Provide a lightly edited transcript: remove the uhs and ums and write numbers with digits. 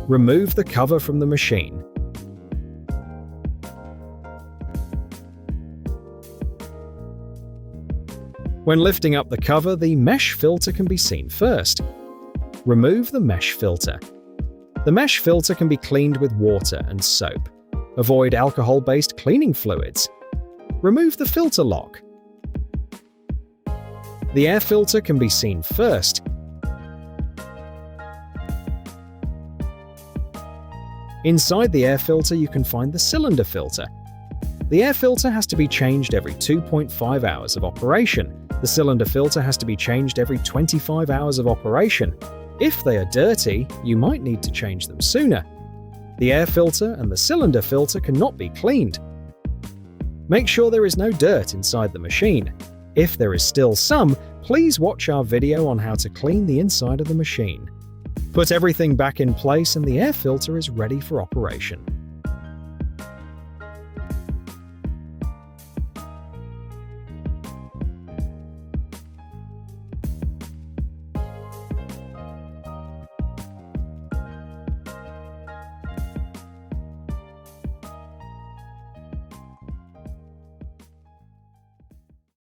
Remove the cover from the machine. When lifting up the cover, the mesh filter can be seen first. Remove the mesh filter. The mesh filter can be cleaned with water and soap. Avoid alcohol-based cleaning fluids. Remove the filter lock. The air filter can be seen first. Inside the air filter, you can find the cylinder filter. The air filter has to be changed every 2.5 hours of operation. The cylinder filter has to be changed every 25 hours of operation. If they are dirty, you might need to change them sooner. The air filter and the cylinder filter cannot be cleaned. Make sure there is no dirt inside the machine. If there is still some, please watch our video on how to clean the inside of the machine. Put everything back in place and the air filter is ready for operation.